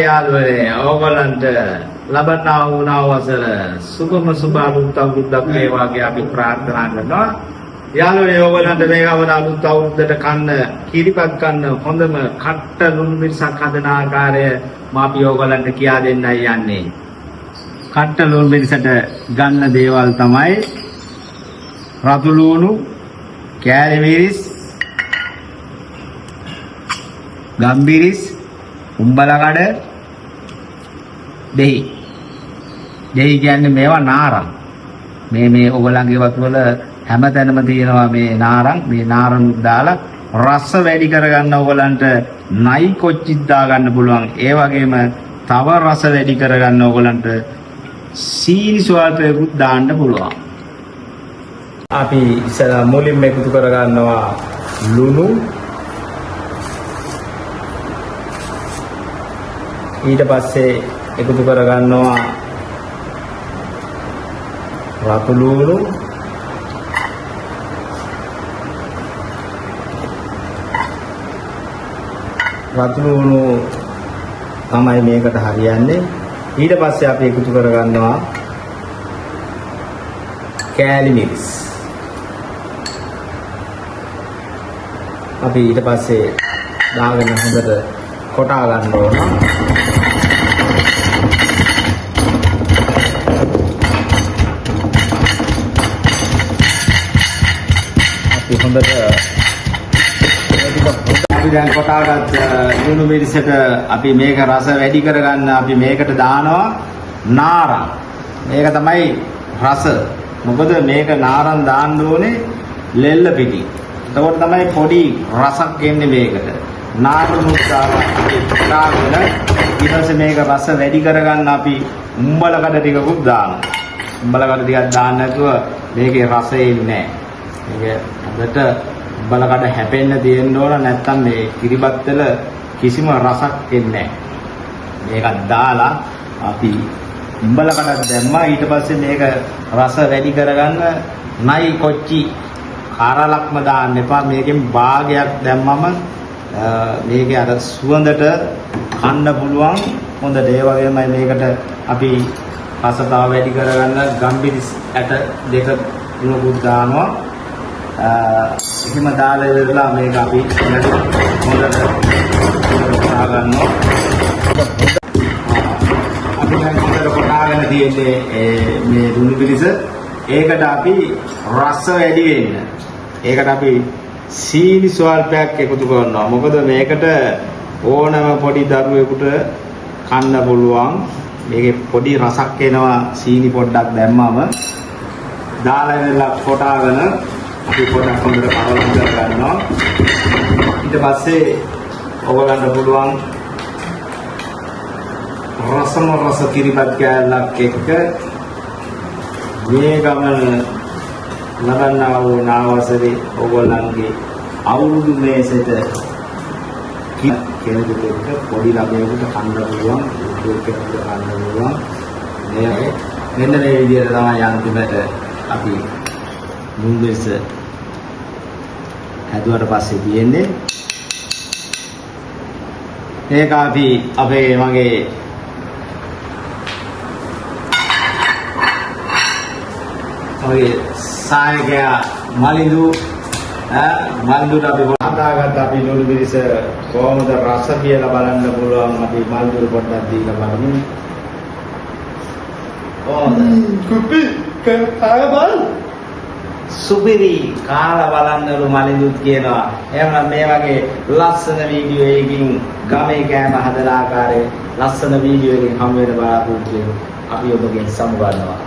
යාළුවනේ ඕගොල්ලන්ට ලබනා වූ අවසර සුබම සුබ අලුත් අවුරුද්දක් වේවා කියලා අපි ප්‍රාර්ථනා කරනවා. යාළුවනේ ඕගොල්ලන්ට මේ ගමන අලුත් අවුරුද්දට කන්න කිරිපත් කන්න හොඳම කට්ට ලුණු මිරිසක් හදන ආකාරය මම අපි ඕගොල්ලන්ට කියා දෙන්නයි යන්නේ. කට්ට ලුණු මිරිසට ගන්න දේවල් තමයි රතු ලුණු, කෑලි මිරිස්, ගම්බිරිස්, උම්බලකඩ, දෙහි. දෙහි කියන්නේ මේවා නාරං. මේ ඔයගලන්ගේ වතුවල හැමතැනම තියෙනවා මේ නාරං. මේ නාරං දාලා රස වැඩි කරගන්න ඔයගලන්ට නයි කොච්චිත් දා ගන්න පුළුවන්. ඒ වගේම තව රස වැඩි කරගන්න ඔයගලන්ට සීනි ස්වල්පයකුත් දාන්න පුළුවන්. අපි ඉස්සලා මුලින්ම එකතු කරගන්නවා ලුණු, ඊට පස්සේ එකතු කරගන්නවා රතු ලුණු, තමයි මේකට හරියන්නේ. ඊට පස්සේ අපි එකතු කරගන්නවා කෑලි මිරිස්. අපි ඊට පස්සේ දාගෙන හොඳට කොටා ගන්න ඕන. අපි හොඳට දැන් කොටාගත් ලුණු මිරිසට අපි මේක රස වැඩි කරගන්න අපි මේකට දානවා නාරං. මේක තමයි රස. මොකද මේක නාරං දාන්න ඕනේ ලෙල්ල පිටි. එතකොට තමයි පොඩි රසක් එන්නේ මේකට. නාරං දාලා දාගෙන ඊට පස්සේ මේක රස වැඩි කරගන්න අපි උම්බලකඩ ටිකකුත් දානවා. උම්බලකඩ ටිකක් දාන්න නැතුව මේකේ රසය එන්නේ නැහැ. මේක හොඳට උම්බලකඩ හැපෙන්න තියෙන්න ඕන, නැත්නම් මේ කිරිබත් වල කිසිම රසක් එන්නේ නැහැ. මේක දාලා අපි උම්බලකඩක් දැම්මා. ඊට පස්සේ මේක රස වැඩි කරගන්න නයි කොච්චි කාරලක්ම දාන්න එපා. මේකෙන් භාගයක් දැම්මම මේකේ අර සුවඳට කන්න පුළුවන්. හොඳට ඒ වගේමයි මේකට අපි රස තව වැඩි කරගන්න ගම්බිරිස් ඇට දෙක තුනකුත් දානවා. එහෙම දාලා ඉවරලා මේක අපි හොඳට කොටා ගන්නවා. අපි දැන් හොඳට කොටාගෙන තියෙන්නේ මේ ලුණු පිරිස. ඒකට අපි රස වැඩි වෙන්න. ඒකට අපි සීනි ස්වල්පයක් එකතු කරනවා. මොකද මේකට ඕනම පොඩි දරුවෙකුට කන්න පුළුවන්. මේකේ පොඩි රසක් එනවා සීනි පොඩ්ඩක් දැම්මම. දාලා ඉවරලා කොටාගෙන අපි පොඩ්ඩක් හොඳට කලවම් කරගන්නවා. ඊට පස්සේ ඔයගලන්ට පුළුවන් රස කිරිබත් කෑල්ලක් එක්ක මේ ගමන ලබන්නා වූ නාවසරේ ඔයගලන්ගේ අවුරුදු මේසෙට කෙනෙකුට එක්ක පොඩි ළමයෙකුට කන්න පුළුවන්, කෙනෙකුට කන්න පුළුවන්. මෙන්න මේ විදිහට තමයි අන්තිමට අපි මුංගෙස හැදුවට පස්සේ තියෙන්නේ. ඒක අපි මගේ සායකයා මලින්දුට අපි හදාගත්ත අපි ලුණු මිරිස කොහොමද රස කියලා බලන්න පුළුවන්. අපි මල්දුර පොඩ්ඩක් දීලා බලමු. කුපි කාය බල සුපිරි කාලා බලන්නලු මලින්දුත් කියනවා. එහෙනම් මේ වගේ ලස්සන වීඩියෝ එකකින් ගමේ කෑම හදන ආකාරයේ ලස්සන වීඩියෝ එකකින් හම් වෙන බලාපොරොත්තු වෙමු. අපි ඔබගෙන් සමුගන්නවා.